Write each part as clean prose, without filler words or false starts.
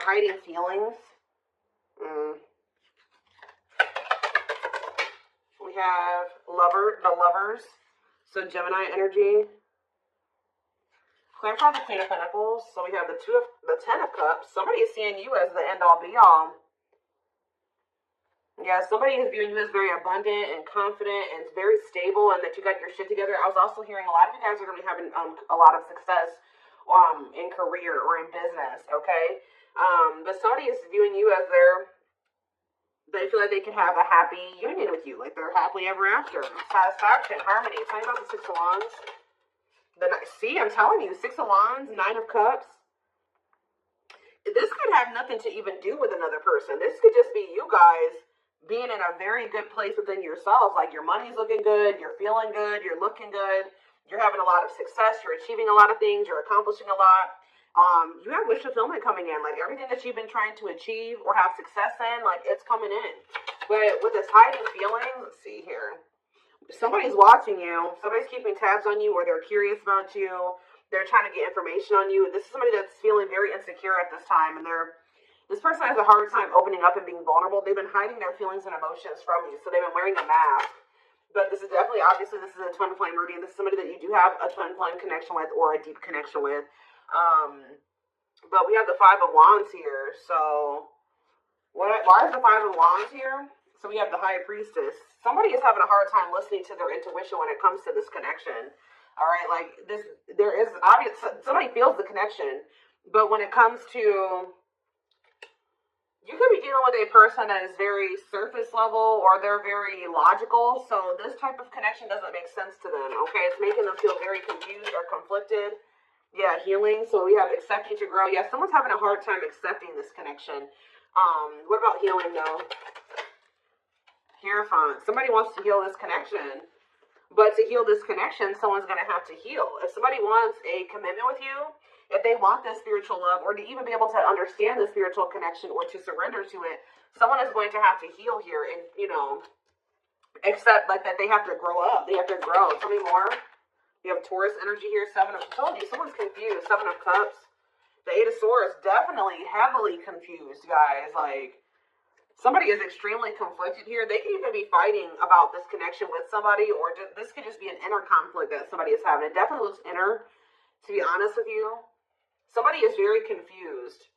hiding feelings. We have the lovers. So Gemini energy. Clarify the Queen of Pentacles. So we have the Ten of Cups. Somebody is seeing you as the end all be all. Yeah, somebody is viewing you as very abundant and confident and very stable, and that you got your shit together. I was also hearing a lot of you guys are going to be having a lot of success in career or in business, okay? But somebody is viewing you as they feel like they can have a happy union with you, like they're happily ever after. Satisfaction, harmony. Tell me about the Six of Wands. See, I'm telling you, Six of Wands, Nine of Cups. This could have nothing to even do with another person. This could just be you guys being in a very good place within yourselves. Like your money's looking good, you're feeling good, you're looking good, you're having a lot of success, you're achieving a lot of things, you're accomplishing a lot. You have wish fulfillment coming in. Like everything that you've been trying to achieve or have success in, like it's coming in. But with this hiding feeling, let's see here. Somebody's watching you, somebody's keeping tabs on you, or they're curious about you, they're trying to get information on you. This is somebody that's feeling very insecure at this time, and this person has a hard time opening up and being vulnerable. They've been hiding their feelings and emotions from you, so they've been wearing a mask. But this is definitely, obviously, this is a twin flame reading. This is somebody that you do have a twin flame connection with or a deep connection with. But we have the Five of Wands here, so why is the Five of Wands here? So we have the High Priestess. Somebody is having a hard time listening to their intuition when it comes to this connection. All right, like this, there is obvious, somebody feels the connection, but when it comes to, you could be dealing with a person that is very surface level or they're very logical. So this type of connection doesn't make sense to them. Okay, it's making them feel very confused or conflicted. Yeah, healing. So we have accepting to grow. Yeah, someone's having a hard time accepting this connection. What about healing though? Hierophant. Somebody wants to heal this connection, but to heal this connection, someone's going to have to heal. If somebody wants a commitment with you, if they want this spiritual love, or to even be able to understand the spiritual connection or to surrender to it, someone is going to have to heal here and, accept like that they have to grow up. They have to grow. Tell me more. You have Taurus energy here. I told you, someone's confused. Seven of Cups. The Eight of Swords, definitely heavily confused, guys. Like, somebody is extremely conflicted here. They could even be fighting about this connection with somebody, or this could just be an inner conflict that somebody is having. It definitely looks inner, to be honest with you. Somebody is very confused.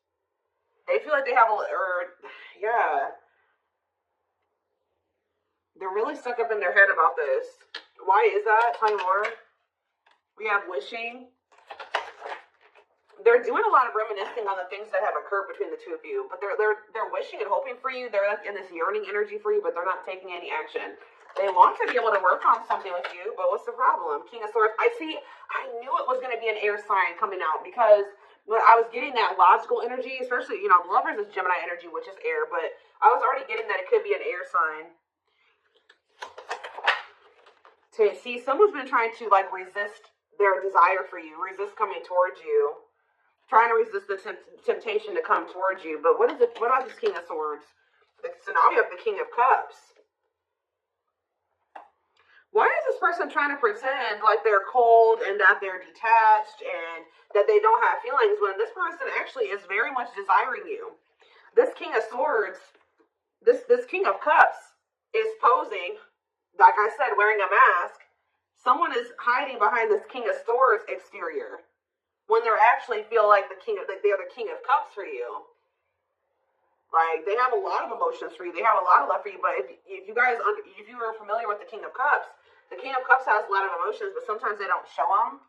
They feel like they have they're really stuck up in their head about this. Why is that? Tell me more. We have wishing. They're doing a lot of reminiscing on the things that have occurred between the two of you, but they're wishing and hoping for you. They're like in this yearning energy for you, but they're not taking any action. They want to be able to work on something with you, but what's the problem? King of Swords. I knew it was going to be an air sign coming out, because when I was getting that logical energy, especially, Lovers is Gemini energy, which is air, but I was already getting that it could be an air sign. To see, someone's been trying to resist their desire for you, resist coming towards you, trying to resist the temptation to come towards you. But what about this King of Swords? So now we have the King of Cups. Why is this person trying to pretend like they're cold and that they're detached and that they don't have feelings when this person actually is very much desiring you? This King of Swords, this King of Cups is posing, like I said, wearing a mask. Someone is hiding behind this King of Swords exterior when they actually feel like they're the King of Cups for you. Like, they have a lot of emotions for you. They have a lot of love for you. But if you are familiar with the King of Cups has a lot of emotions, but sometimes they don't show them.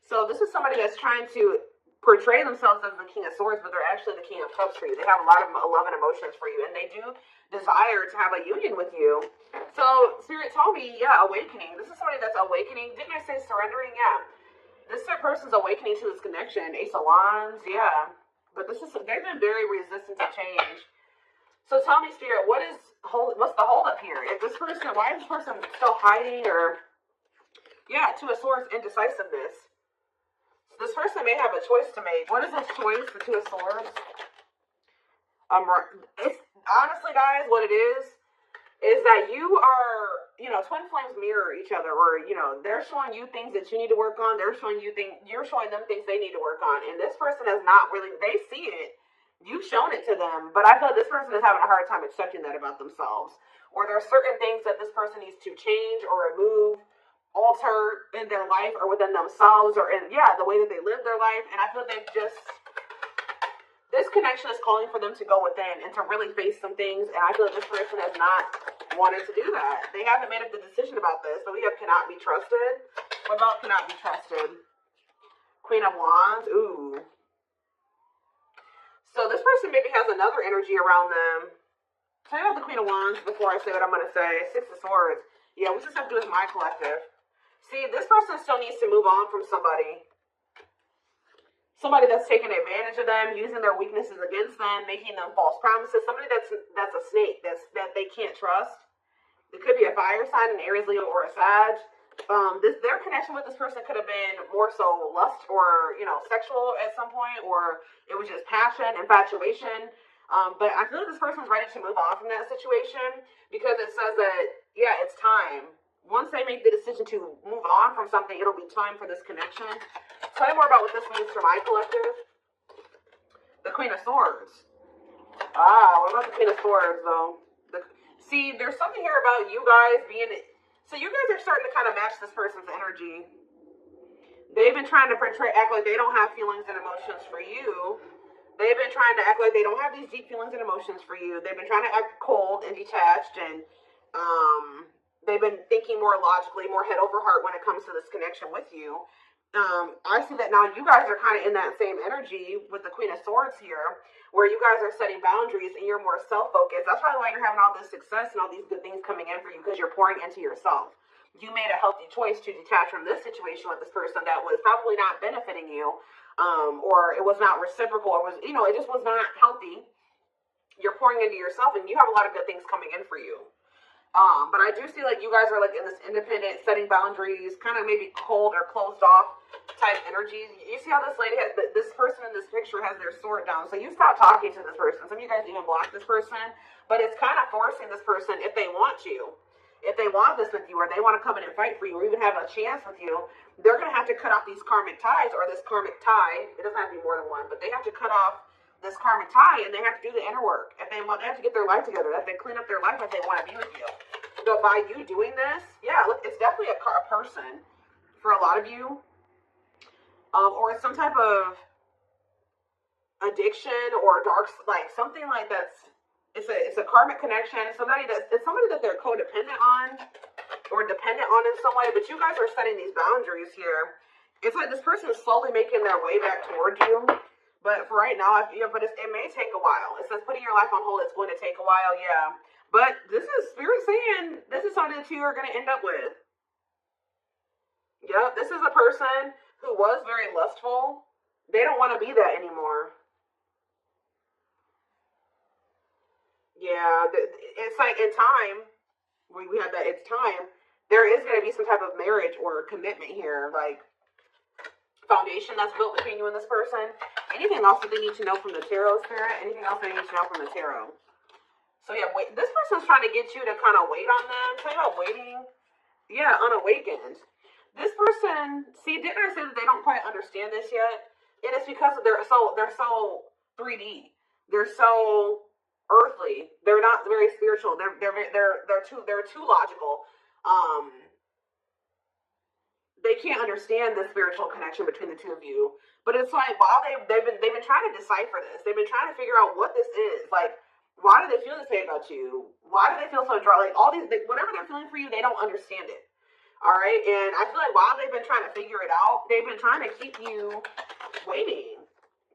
So this is somebody that's trying to portray themselves as the King of Swords, but they're actually the King of Cups for you. They have a lot of love and emotions for you, and they do desire to have a union with you. So Spirit told me, awakening. This is somebody that's awakening. Didn't I say surrendering? Yeah. This person's awakening to this connection. Ace of Wands, yeah. But they've been very resistant to change. So tell me, Spirit, what's the holdup here? Why is this person still hiding? Two of Swords, indecisiveness. So this person may have a choice to make. What is this choice, the Two of Swords? It's honestly, guys, what it is that you are, twin flames mirror each other, or, they're showing you things that you need to work on. You're showing them things they need to work on. And this person has not really, they see it. You've shown it to them, but I feel like this person is having a hard time accepting that about themselves. Or there are certain things that this person needs to change or remove, alter in their life or within themselves or in, yeah, the way that they live their life. And I feel like this connection is calling for them to go within and to really face some things. And I feel like this person has not wanted to do that. They haven't made up the decision about this. So we have cannot be trusted. What about cannot be trusted? Queen of Wands. Ooh. So this person maybe has another energy around them. Tell me about the Queen of Wands before I say what I'm going to say. Six of Swords. Yeah, we just have to do with my collective. See, this person still needs to move on from somebody. Somebody that's taking advantage of them, using their weaknesses against them, making them false promises. Somebody that's a snake, that they can't trust. It could be a fire sign, an Aries, Leo, or a Sag. Their connection with this person could have been more so lust or, sexual at some point, or it was just passion, infatuation. But I feel like this person's ready to move on from that situation because it says that, yeah, it's time. Once they make the decision to move on from something, it'll be time for this connection. Tell me more about what this means for my collective. The Queen of Swords. What about the Queen of Swords, though? See, there's something here about you guys being... So you guys are starting to kind of match this person's energy. They've been trying to act like they don't have feelings and emotions for you. They've been trying to act like they don't have these deep feelings and emotions for you. They've been trying to act cold and detached, and they've been thinking more logically, more head over heart when it comes to this connection with you. I see that now you guys are kind of in that same energy with the Queen of Swords here, where you guys are setting boundaries and you're more self-focused. That's probably why you're having all this success and all these good things coming in for you, because you're pouring into yourself. You made a healthy choice to detach from this situation with this person that was probably not benefiting you, or it was not reciprocal, or it just was not healthy. You're pouring into yourself and you have a lot of good things coming in for you. But I do see like you guys are like in this independent, setting boundaries, kind of maybe cold or closed off type energy. You see how this lady has, this person in this picture has their sword down. So you stop talking to this person. Some of you guys even block this person, but it's kind of forcing this person, if they want you, if they want this with you, or they want to come in and fight for you, or even have a chance with you, they're going to have to cut off these karmic ties, or this karmic tie. It doesn't have to be more than one, but they have to cut off this karmic tie, and they have to do the inner work. If they have to get their life together, if they clean up their life, if they want to be with you. But by you doing this, yeah, look, it's definitely a person for a lot of you, or some type of addiction or dark, like something like that's. It's a karmic connection. It's somebody that they're codependent on or dependent on in some way. But you guys are setting these boundaries here. It's like this person is slowly making their way back towards you. But for right now, it may take a while. It says putting your life on hold. It's going to take a while, yeah. But this is Spirit saying this is something that you are going to end up with. Yep, this is a person who was very lustful. They don't want to be that anymore. Yeah, it's like in time, we have that, it's time, there is going to be some type of marriage or commitment here, like foundation that's built between you and this person. Anything else that they need to know from the tarot, Spirit? Anything else they need to know from the tarot? So yeah, this person's trying to get you to kind of wait on them. Tell you about waiting. Yeah, unawakened. This person, see, didn't I say that they don't quite understand this yet? And it's because they're so 3D. They're so earthly. They're not very spiritual. They're too logical. They can't understand the spiritual connection between the two of you. But it's like while they've been trying to decipher this, they've been trying to figure out what this is. Like, why do they feel this way about you? Why do they feel so dry? Like all these, whatever they're feeling for you, they don't understand it. All right, and I feel like while they've been trying to figure it out, they've been trying to keep you waiting.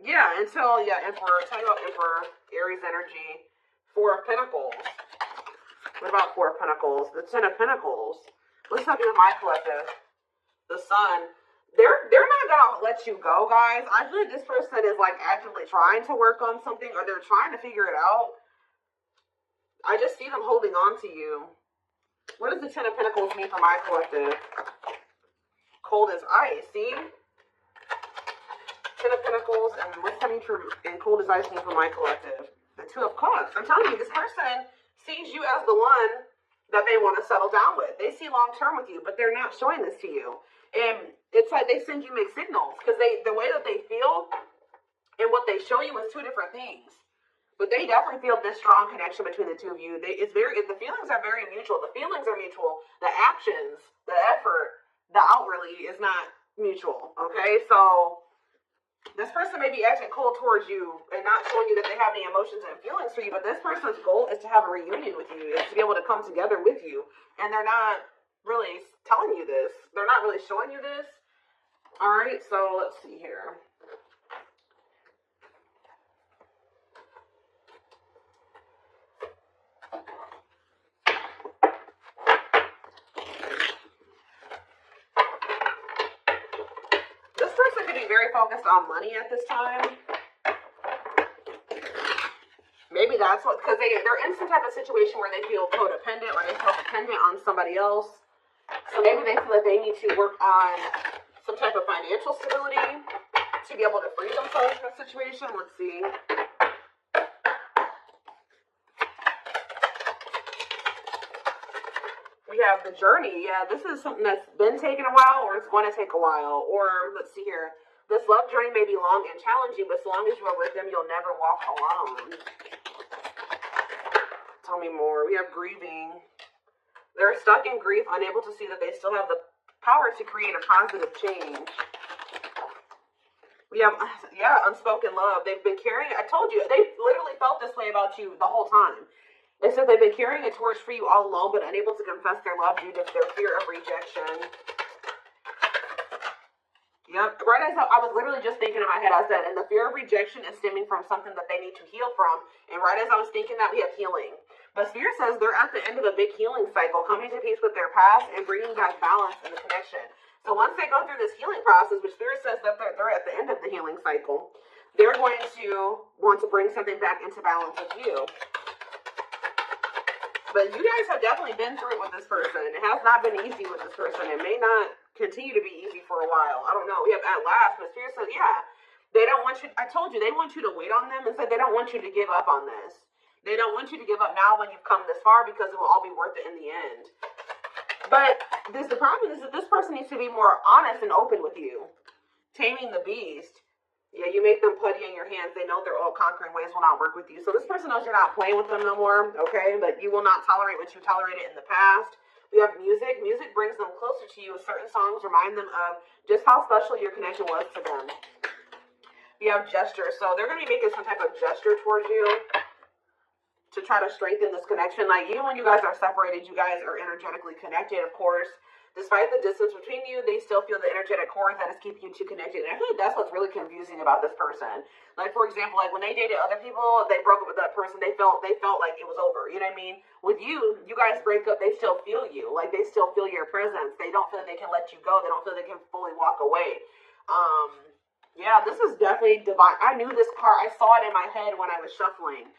Yeah, until Emperor. Tell you about Emperor, Aries energy. Four of Pentacles. What about Four of Pentacles? The Ten of Pentacles. What's up with my collective? The Sun. They're not gonna let you go, guys. I feel like this person is like actively trying to work on something, or they're trying to figure it out. I just see them holding on to you. What does the Ten of Pentacles mean for my collective? Cold as ice. See? Ten of Pentacles, and what's coming for and cold as ice mean for my collective? The Two of Cups. I'm telling you, this person sees you as the one that they want to settle down with. They see long term with you, but they're not showing this to you. And it's like they send you mixed signals because the way that they feel And what they show you is two different things. But they definitely feel this strong connection between the two of you. The feelings are very mutual. The feelings are mutual. The actions, the effort, the outwardly is not mutual. Okay, so this person may be acting cold towards you and not showing you that they have any emotions and feelings for you. But this person's goal is to have a reunion with you, is to be able to come together with you. And they're not really telling you this. They're not really showing you this. All right, so let's see here. Very focused on money at this time. Maybe that's what, because they're in some type of situation where they feel codependent or they feel dependent on somebody else. So maybe they feel like they need to work on some type of financial stability to be able to free themselves from the situation. Let's see. We have the journey. Yeah, this is something that's been taking a while, or it's going to take a while. Or let's see here. This love journey may be long and challenging, but as long as you are with them, you'll never walk alone. Tell me more. We have grieving. They're stuck in grief, unable to see that they still have the power to create a positive change. We have, unspoken love. They've been carrying, I told you, they literally felt this way about you the whole time. It says they've been carrying a torch for you all alone, but unable to confess their love due to their fear of rejection. Yep. Right as I was literally just thinking in my head, I said, and the fear of rejection is stemming from something that they need to heal from. And right as I was thinking that, we have healing. But Spirit says they're at the end of a big healing cycle, coming to peace with their past and bringing back balance in the connection. So once they go through this healing process, which Spirit says that they're at the end of the healing cycle, they're going to want to bring something back into balance with you. But you guys have definitely been through it with this person. It has not been easy with this person. It may not continue to be easy for a while. I don't know. We have at last, but Spirit says, yeah, they don't want you. I told you, they want you to wait on them and said they don't want you to give up on this. They don't want you to give up now when you've come this far, because it will all be worth it in the end. But the problem is that this person needs to be more honest and open with you. Taming the beast. Yeah, you make them putty in your hands. They know their all conquering ways will not work with you. So this person knows you're not playing with them no more, okay? But you will not tolerate what you tolerated in the past. We have music. Music brings them closer to you. Certain songs remind them of just how special your connection was to them. We have gesture. So they're going to be making some type of gesture towards you to try to strengthen this connection. Like, even when you guys are separated, you guys are energetically connected, of course. Despite the distance between you, they still feel the energetic cord that is keeping you two connected. And I feel like that's what's really confusing about this person. Like, for example, like when they dated other people, they broke up with that person. They felt like it was over. You know what I mean? With you, you guys break up, they still feel you. Like, they still feel your presence. They don't feel like they can let you go. They don't feel they can fully walk away. Yeah, this is definitely divine. I knew this card. I saw it in my head when I was shuffling.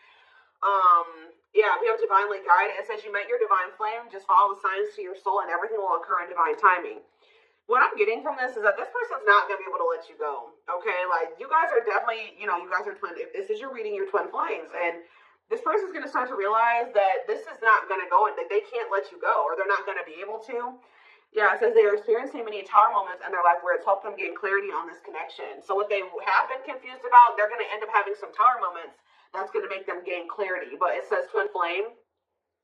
Yeah, we have divinely guided. It says you met your divine flame. Just follow the signs to your soul, and everything will occur in divine timing. What I'm getting from this is that this person's not going to be able to let you go. Okay, like, you guys are definitely, you guys are twin. If this is your reading, you're twin flames, and this person's going to start to realize that this is not going to go, and that they can't let you go, or they're not going to be able to. Yeah, it says they are experiencing many tower moments in their life where it's helped them gain clarity on this connection. So what they have been confused about, they're going to end up having some tower moments that's going to make them gain clarity. But it says twin flame.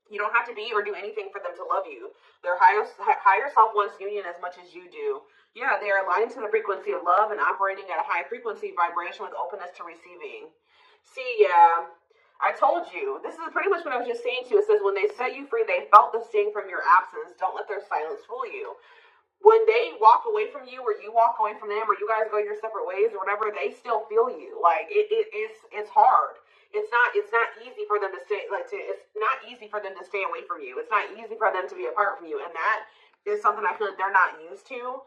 You don't have to be or do anything for them to love you. Their higher self wants union as much as you do. Yeah, they are aligned to the frequency of love and operating at a high frequency vibration with openness to receiving. See, yeah, I told you. This is pretty much what I was just saying to you. It says when they set you free, they felt the sting from your absence. Don't let their silence fool you. When they walk away from you, or you walk away from them, or you guys go your separate ways or whatever, they still feel you. Like, it's hard. It's not easy for them to stay, it's not easy for them to stay away from you. It's not easy for them to be apart from you. And that is something I feel like they're not used to.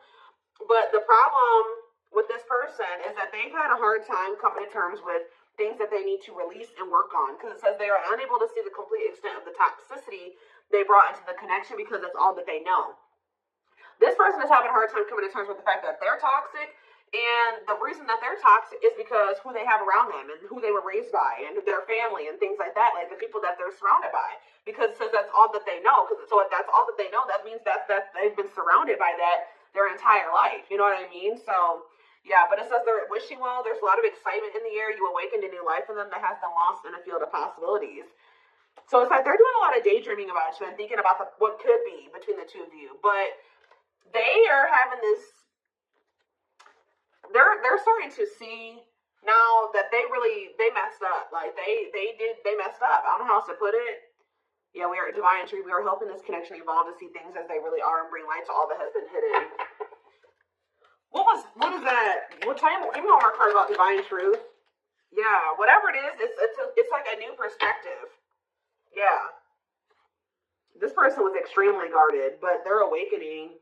But the problem with this person is that they've had a hard time coming to terms with things that they need to release and work on. Because it says they are unable to see the complete extent of the toxicity they brought into the connection because that's all that they know. This person is having a hard time coming to terms with the fact that they're toxic. And the reason that they're toxic is because who they have around them and who they were raised by and their family and things like that, like the people that they're surrounded by. Because it says that's all that they know. So if that's all that they know, that means that they've been surrounded by that their entire life. You know what I mean? So, Yeah, but it says they're wishing well. There's a lot of excitement in the air. You awakened a new life in them that has them lost in a field of possibilities. So it's like they're doing a lot of daydreaming about you and thinking about what could be between the two of you. But they are having this. They're starting to see now that they messed up. Like they messed up. I don't know how else to put it. Yeah, we are divine tree. We are helping this connection evolve to see things as they really are and bring light to all that has been hidden. What is that? What time? Give me one more card about divine truth. Yeah, whatever it is, it's like a new perspective. Yeah. This person was extremely guarded, but they're awakening.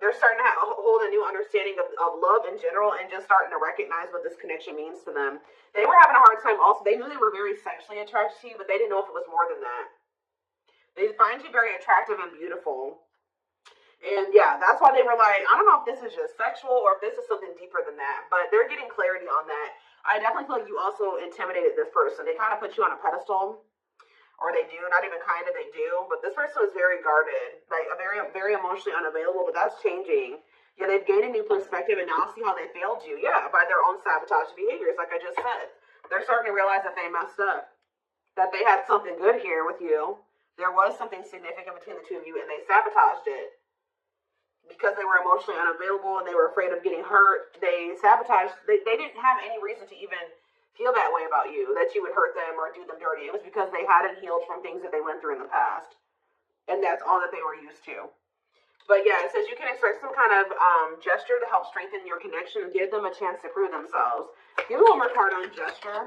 They're starting to hold a new understanding of love in general and just starting to recognize what this connection means to them. They were having a hard time also. They knew they were very sexually attracted to you, but they didn't know if it was more than that. They find you very attractive and beautiful. And yeah, that's why they were like, I don't know if this is just sexual or if this is something deeper than that. But they're getting clarity on that. I definitely feel like you also intimidated this person. They kind of put you on a pedestal. Or they do, not even kind of, they do. But this person was very guarded, like very, very emotionally unavailable. But that's changing. Yeah, they've gained a new perspective and now see how they failed you. Yeah, by their own sabotage behaviors, like I just said. They're starting to realize that they messed up. That they had something good here with you. There was something significant between the two of you and they sabotaged it. Because they were emotionally unavailable and they were afraid of getting hurt, they sabotaged. They didn't have any reason to even feel that way about you, that you would hurt them or do them dirty. It was because they hadn't healed from things that they went through in the past. And that's all that they were used to. But yeah, it says you can expect some kind of gesture to help strengthen your connection and give them a chance to prove themselves. Give me one more card on gesture.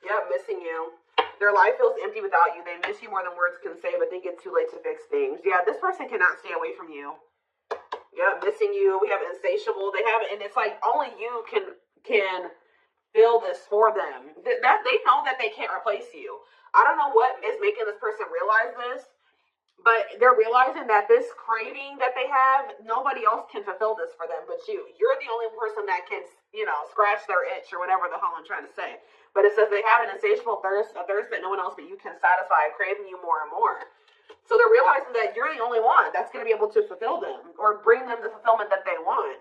Yeah, missing you. Their life feels empty without you. They miss you more than words can say, but think it's too late to fix things. Yeah, this person cannot stay away from you. Yeah, missing you. We have insatiable. They have, and it's like only you can feel this for them. That they know that they can't replace you. I don't know what is making this person realize this, but they're realizing that this craving that they have, nobody else can fulfill this for them but you. You're the only person that can, scratch their itch or whatever the hell I'm trying to say. But it says they have an insatiable thirst, a thirst that no one else but you can satisfy, craving you more and more. So they're realizing that you're the only one that's going to be able to fulfill them or bring them the fulfillment that they want.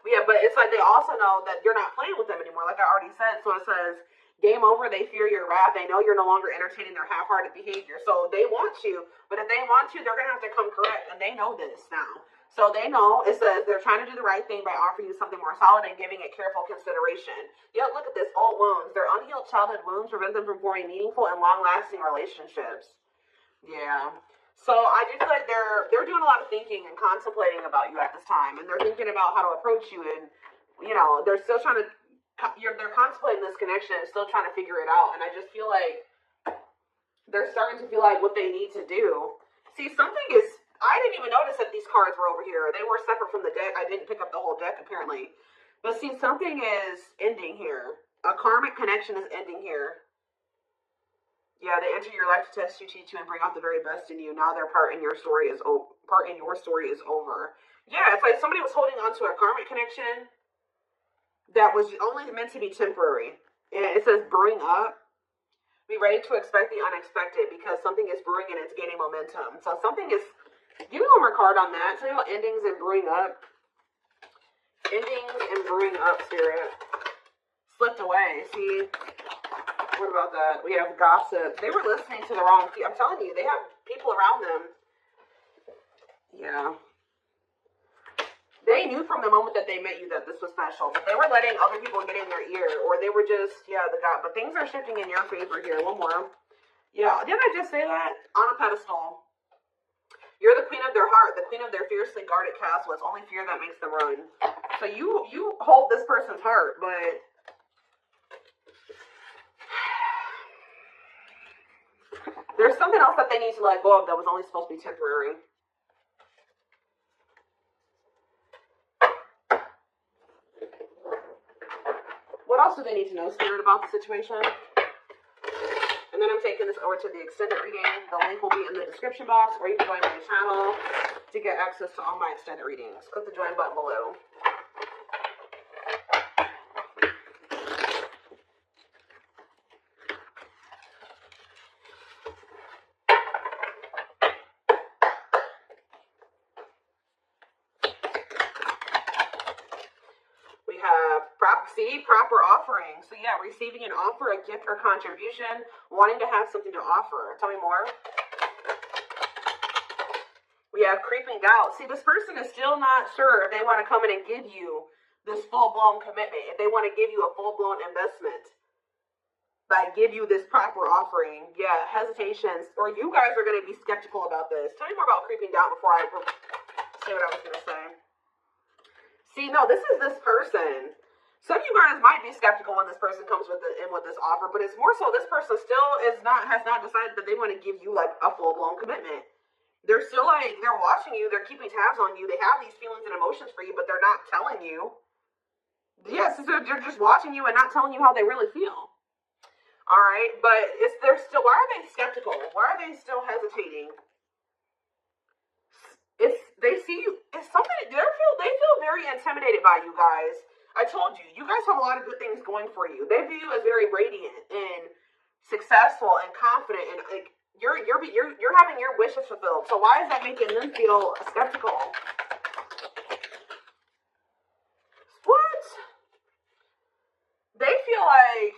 Yeah, but it's like they also know that you're not playing with them anymore, like I already said. So it says, game over, they fear your wrath. They know you're no longer entertaining their half-hearted behavior. So they want you, but if they want you, they're going to have to come correct. And they know this now. So they know, it says they're trying to do the right thing by offering you something more solid and giving it careful consideration. Yet look at this, old wounds. Their unhealed childhood wounds prevent them from forming meaningful and long-lasting relationships. Yeah. So I do feel like they're doing a lot of thinking and contemplating about you at this time. And they're thinking about how to approach you. And, they're still trying to, they're contemplating this connection and still trying to figure it out. And I just feel like they're starting to feel like what they need to do. See, I didn't even notice that these cards were over here. They were separate from the deck. I didn't pick up the whole deck, apparently. But see, something is ending here. A karmic connection is ending here. Yeah, they enter your life to test you, teach you, and bring out the very best in you. Now their part in your story is over. Yeah, it's like somebody was holding on to a karmic connection that was only meant to be temporary. And it says brewing up. Be ready to expect the unexpected because something is brewing and it's gaining momentum. So something is. Give me one more card on that. Tell you about endings and brewing up. Endings and brewing up, Spirit. Slipped away. See. What about that? We have gossip. They were listening to the wrong people. I'm telling you, they have people around them. Yeah. They knew from the moment that they met you that this was special, but they were letting other people get in their ear, or they were just, but things are shifting in your favor here. One more. Yeah, didn't I just say that? On a pedestal. You're the queen of their heart, the queen of their fiercely guarded castle. It's only fear that makes them run. So you hold this person's heart, but there's something else that they need to let go of that was only supposed to be temporary. What else do they need to know, Spirit, about the situation? And then I'm taking this over to the extended reading. The link will be in the description box, or you can join my channel to get access to all my extended readings. Click the join button below. See, proper offering. So yeah, receiving an offer, a gift, or contribution, wanting to have something to offer. Tell me more. We have creeping doubt. See, this person is still not sure if they want to come in and give you this full-blown commitment, if they want to give you a full-blown investment, like give you this proper offering. Yeah, hesitations, or you guys are going to be skeptical about this. Tell me more about creeping doubt before I say what I was going to say. See, no, this is this person. Some of you guys might be skeptical when this person comes with this offer, but it's more so this person still has not decided that they want to give you like a full-blown commitment. They're still like, they're watching you, they're keeping tabs on you, they have these feelings and emotions for you, but they're not telling you. Yes, they're just watching you and not telling you how they really feel. All right, but they're still, why are they skeptical? Why are they still hesitating? They see you, it's something, they feel very intimidated by you guys. I told you, you guys have a lot of good things going for you. They view you as very radiant and successful and confident, and like you're having your wishes fulfilled. So why is that making them feel skeptical? What? They feel like.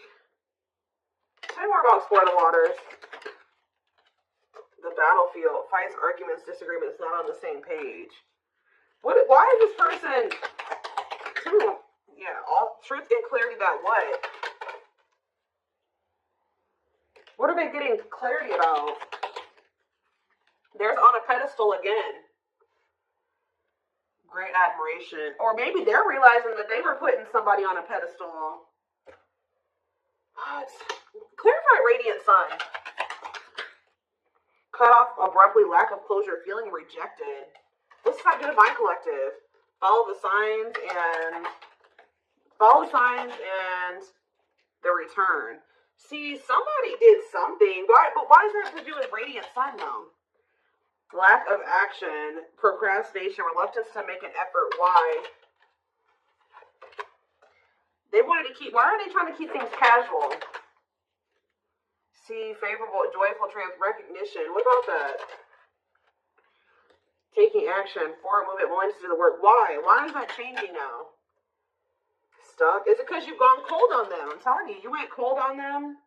Tell me more about Explore the Waters. The battlefield, fights, arguments, disagreements, not on the same page. What? Why is this person? Yeah, all truth and clarity that what? What are they getting clarity about? There's on a pedestal again. Great admiration. Or maybe they're realizing that they were putting somebody on a pedestal. What? Clarify radiant sun. Cut off abruptly, lack of closure, feeling rejected. What's that do to my collective? Follow the signs and the return. See, somebody did something. But why does that have to do with radiant sun, though? Lack of action, procrastination, reluctance to make an effort. Why? Why are they trying to keep things casual? See, favorable, joyful, recognition. What about that? Taking action, forward movement, willing to do the work. Why? Why is that changing now? Stuck? Is it because you've gone cold on them? I'm telling you, you went cold on them.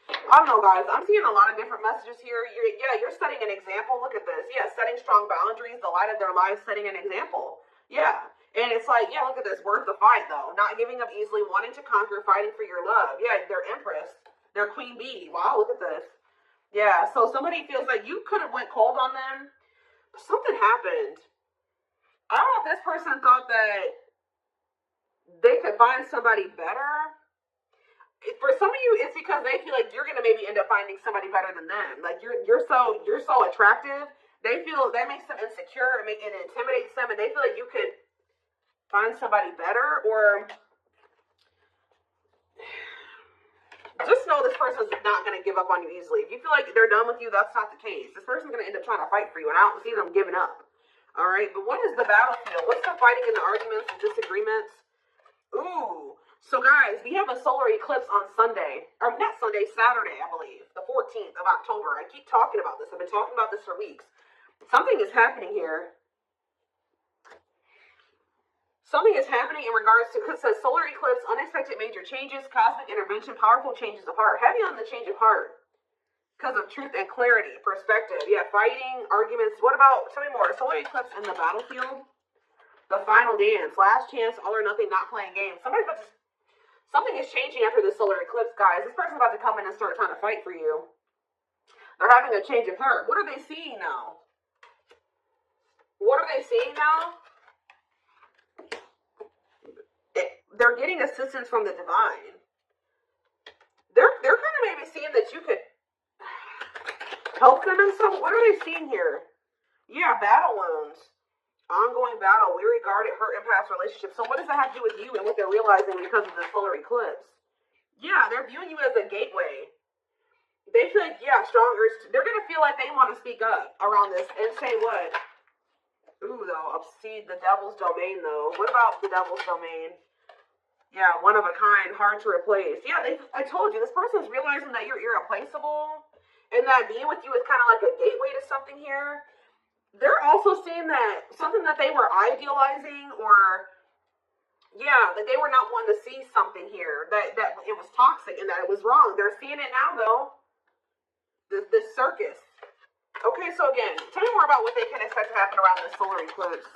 I don't know, guys. I'm seeing a lot of different messages here. You're setting an example. Look at this. Yeah, setting strong boundaries, the light of their lives, setting an example. Yeah. And it's like, yeah, look at this. Worth the fight, though. Not giving up easily, wanting to conquer, fighting for your love. Yeah, they're empress. They're queen bee. Wow, look at this. Yeah, so somebody feels like you could have went cold on them. But something happened. I don't know if this person thought that they could find somebody better. For some of you, it's because they feel like you're gonna maybe end up finding somebody better than them. Like you're so attractive. They feel that makes them insecure and it intimidates them, and they feel like you could find somebody better. Or just know this person's not gonna give up on you easily. If you feel like they're done with you, that's not the case. This person's gonna end up trying to fight for you, and I don't see them giving up. All right, but what is the battlefield? What's the fighting and the arguments and disagreements? Ooh. So guys, we have a solar eclipse on Sunday, or not Sunday, Saturday, I believe, the 14th of October. I keep talking about this. I've been talking about this for weeks. Something is happening here. Something is happening in regards to, because it says solar eclipse, unexpected major changes, cosmic intervention, powerful changes of heart. Heavy on the change of heart because of truth and clarity, perspective. Yeah, fighting, arguments. What about, tell me more, solar eclipse in the battlefield? The final dance, last chance, all or nothing, not playing games. Something is changing after the solar eclipse, guys. This person's about to come in and start trying to fight for you. They're having a change of heart. What are they seeing now? What are they seeing now? They're getting assistance from the divine. They're kind of maybe seeing that you could help them in some. What are they seeing here? Yeah, battle wounds. Ongoing battle, weary, guarded, hurt, and past relationships. So what does that have to do with you and what they're realizing because of the solar eclipse? Yeah, they're viewing you as a gateway. They feel like, yeah, stronger. They're going to feel like they want to speak up around this and say what? Ooh, though, exceed the devil's domain, though. What about the devil's domain? Yeah, one of a kind, hard to replace. Yeah, I told you, this person's realizing that you're irreplaceable and that being with you is kind of like a gateway to something here. They're also seeing that something that they were idealizing or Yeah, that they were not wanting to see something here, that it was toxic and that it was wrong. They're seeing it now, though. This circus. Okay, so again, tell me more about what they can expect to happen around this solar eclipse.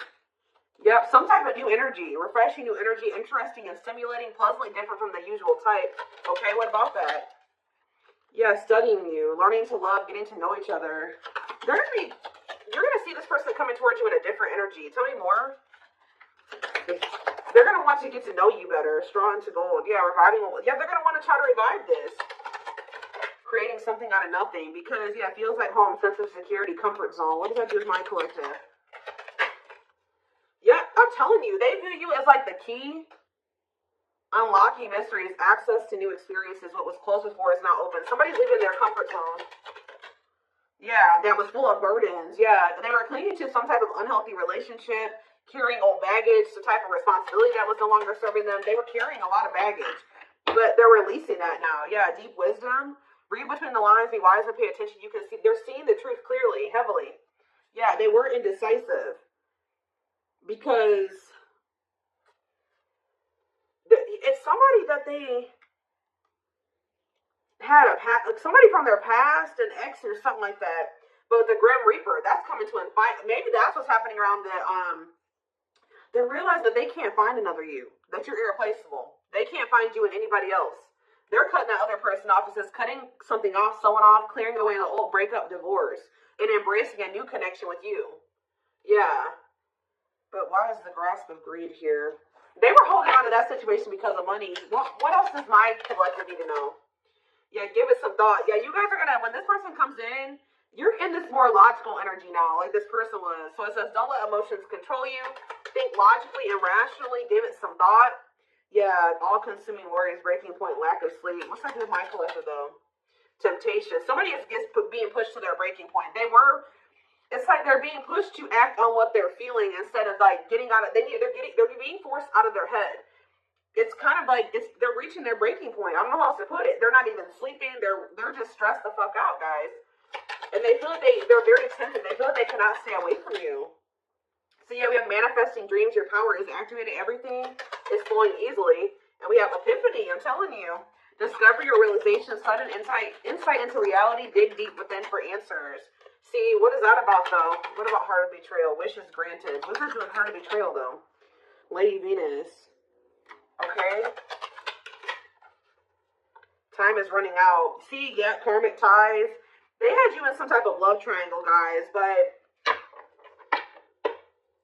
Yep, some type of new energy, refreshing new energy, interesting and stimulating, pleasantly different from the usual type. Okay, what about that? Yeah, studying you, learning to love, getting to know each other. You're gonna see this person coming towards you in a different energy. Tell me more. They're gonna want to get to know you better. Straw into gold. Yeah, reviving. Yeah, they're gonna want to try to revive this, creating something out of nothing. Because yeah, it feels like home, sense of security, comfort zone. What does that do with my collective? Yeah, I'm telling you, they view you as like the key. Unlocking mysteries, access to new experiences. What was closed before is now open. Somebody's leaving their comfort zone. Yeah, that was full of burdens. Yeah, they were clinging to some type of unhealthy relationship, carrying old baggage, some type of responsibility that was no longer serving them. They were carrying a lot of baggage, but they're releasing that now. Yeah, deep wisdom. Read between the lines, be wise and pay attention. You can see they're seeing the truth clearly, heavily. Yeah, they were indecisive because it's somebody that they had somebody from their past, an ex or something like that. But the Grim Reaper, that's coming to invite. Maybe that's what's happening around the They realize that they can't find another you. That you're irreplaceable. They can't find you in anybody else. They're cutting that other person off. It's just cutting something off, someone off, clearing away an old breakup, divorce, and embracing a new connection with you. Yeah. But why is the grasp of greed here? They were holding on to that situation because of money. What else does my collective need to know? Yeah, give it some thought. Yeah, you guys are gonna, when this person comes in, you're in this more logical energy now, like this person was. So it says, don't let emotions control you. Think logically and rationally. Give it some thought. Yeah, all-consuming worries, breaking point, lack of sleep. What's that do with my collective, though? Temptation. Somebody is being pushed to their breaking point. It's like they're being pushed to act on what they're feeling instead of like getting out of, they're being forced out of their head. It's kind of like they're reaching their breaking point. I don't know how else to put it. They're not even sleeping. They're just stressed the fuck out, guys. And they feel like they're very tempted. They feel like they cannot stay away from you. So yeah, we have manifesting dreams. Your power is activated. Everything is flowing easily. And we have epiphany. I'm telling you. Discover your realization, sudden insight into reality. Dig deep within for answers. See, what is that about, though? What about heart of betrayal? Wishes granted. What's that doing heart of betrayal, though? Lady Venus. Okay. Time is running out. See, yeah, karmic ties. They had you in some type of love triangle, guys, but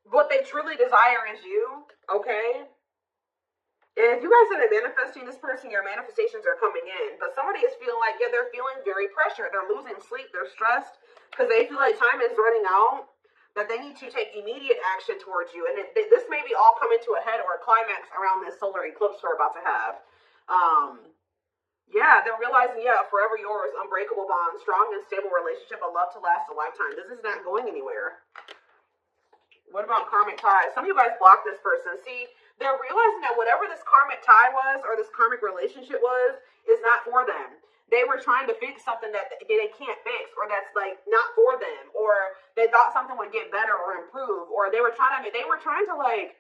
what they truly desire is you, okay? And if you guys are manifesting this person, your manifestations are coming in. But somebody is feeling like, yeah, they're feeling very pressured. They're losing sleep. They're stressed because they feel like time is running out, that they need to take immediate action towards you. And this may be all coming to a head or a climax around this solar eclipse we're about to have. Yeah, they're realizing, yeah, forever yours, unbreakable bond, strong and stable relationship, a love to last a lifetime. This is not going anywhere. What about karmic ties? Some of you guys blocked this person. See, they're realizing that whatever this karmic tie was or this karmic relationship was is not for them. They were trying to fix something that they can't fix, or that's like not for them, or they thought something would get better or improve, or they were trying to like,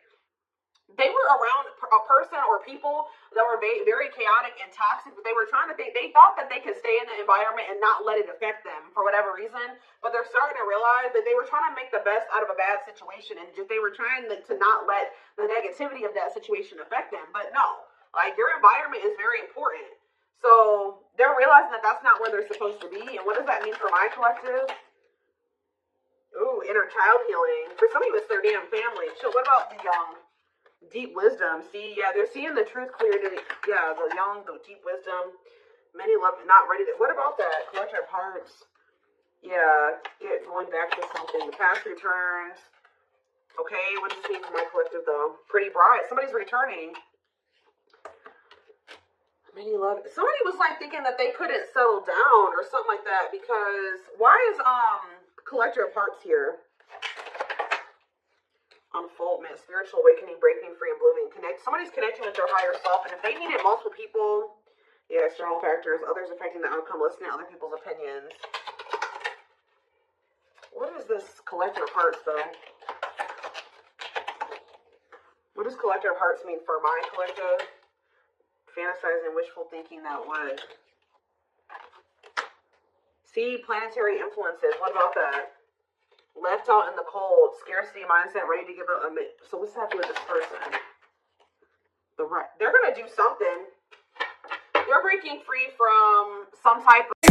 they were around a person or people that were very chaotic and toxic, but they were trying to think, they thought that they could stay in the environment and not let it affect them for whatever reason, but they're starting to realize that they were trying to make the best out of a bad situation, and just they were trying to not let the negativity of that situation affect them. But no, like, your environment is very important. So they're realizing that that's not where they're supposed to be. And what does that mean for my collective? Ooh, inner child healing. For some of you, it's their damn family. So what about the deep wisdom? See, yeah, they're seeing the truth clearly. Yeah, the young, the deep wisdom. Many love, not ready to. What about that? Collector of hearts. Yeah, going back to something. The past returns. Okay, what does this mean for my collective, though? Pretty bride. Somebody's returning. Many love. Somebody was like thinking that they couldn't settle down or something like that, because why is collector of hearts here? Unfoldment, spiritual awakening, breaking free and blooming. Somebody's connecting with their higher self, and if they needed multiple people, yeah, external factors, others affecting the outcome, listening to other people's opinions. What is this collector of hearts, though? What does collector of hearts mean for my collective? Fantasizing, wishful thinking, that would. See, planetary influences. What about that? Left out in the cold, scarcity mindset, ready to give up. So what's happening with this person? They're gonna do something. They're breaking free from some type of